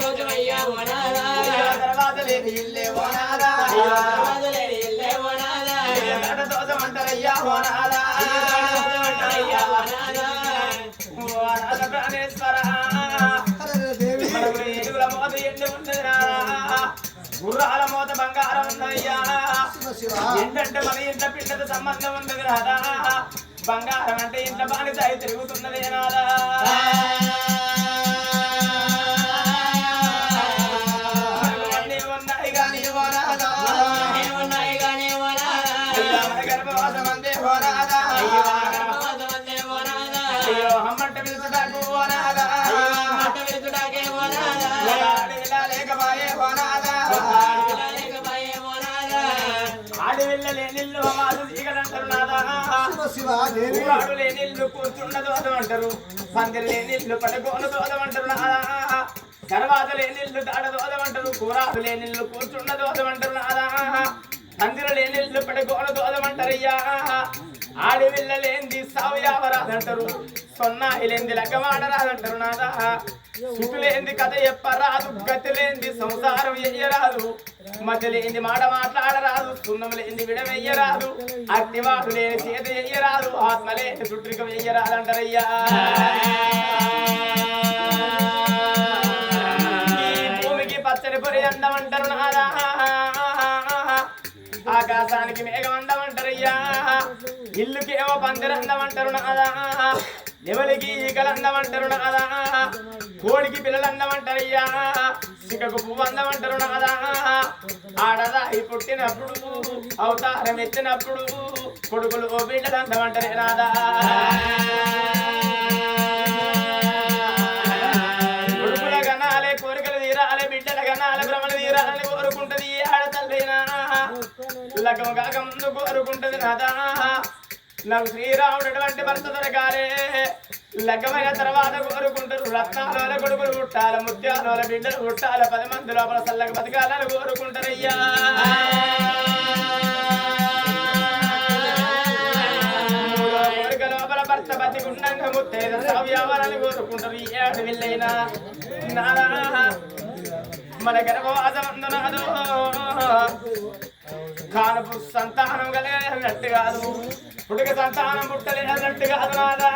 దోచమయ్యా ఓనాదా తర్వాత లేని ఇల్లే ఓనాదా దోచమంటారయ్యా ఓనాదా ఓనాద ప్రాణేశ్వర ఏనుగుల మోత ఎండి ఉన్నది నాదా గుర్రాల మోత బంగారం ఉన్నదయ్యా ఏంటంటే మన ఇంట్లో పిండతో సంబంధం ఉన్నది రాదా బంగారం అంటే ఇంట్లో బానిసాయి తిరుగుతున్నది నాదా అన్నీ ఉన్నాయి కానీ ఓనాదా మన గర్భవాసం అందే ఓనాదా అయ్యో అమ్మంట పిలుచుటాకు ఓనాదా లేకమాయే ఓనాదా ఆడవిల్ల లేనిల్లు అమాలు చీకటంటారు నాదా ఊరాడు లేనిల్లు కూర్చుండ దోదమంటారు పందిరి లేనిల్లు పడగోలు దోదమంటారు నాదా తర్వాత లేనిల్లు దాడ దోదమంటారు కూరాడు లేనిల్లు కూర్చుండ దోదమంటారు నాదా పందిరి లేనిల్లు పడగోలు దోదమంటారయ్యా ఆడవిల్ల లేనిది సావు యావరాదంటారు సొన్నాయి లేనిది లెక్కమాడరాదంటారు నాదా సుఖు లేనిది కథ చెప్పరాదు గతి లేనిది సంసారం ఎయ్యరాదు మధ్య లేనిది మాట మాట్లాడరాదు సున్నం లేనిది విడమెయ్యరాదు అగ్నివాడు లేని చేతి ఎయ్యరాదు ఆత్మ లేని చుట్రికం ఎయ్యరాదంటారయ్యా ఈ భూమికి పచ్చని పొరి అందమంటారు నాదా ఆకాశానికి మేఘం అందమంటారయ్యా ఇల్లుకేమో పందిరందమంటారు నాదా ఎవరికి ఈకలు అందమంటారు నాదా కోడికి పిల్లలు అందమంటారయ్యా సిక్కకు పువ్వు అందమంటారు నాదా ఆడదాయి పుట్టినప్పుడు అవతారం ఎత్తినప్పుడు కొడుకులు ఓ బిడ్డలు అందమంటారే నాదా కొడుకుల గనాలే కోరికలు తీరాలే బిడ్డల గనాలే భ్రమలు తీరాలని కోరుకుంటది ఆడతల్లినా లగ్గం కాక ముందు కోరుకుంటది నాదా నాకు శ్రీరాముడు అటువంటి భర్త దొరకాలే లగ్గమైన తర్వాత కోరుకుంటారు రత్నాల కొడుకులు పుట్టాల ముత్యాల బిడ్డలు పుట్టాల 10 మంది లోపల చల్లగా బతకాలని కోరుకుంటారయ్యా కోరిక లోపల భర్త బతికుండంగా ముత్తేద సవ్యావాలని కోరుకుంటారు ఈ ఏడు విల్లైనా నాదా మన గర్భవాసమందునాదు కానుపు సంతానం కలిగినట్టు కాదు పుట్టుక సంతానం పుట్టలేనట్టు కాదు నాదా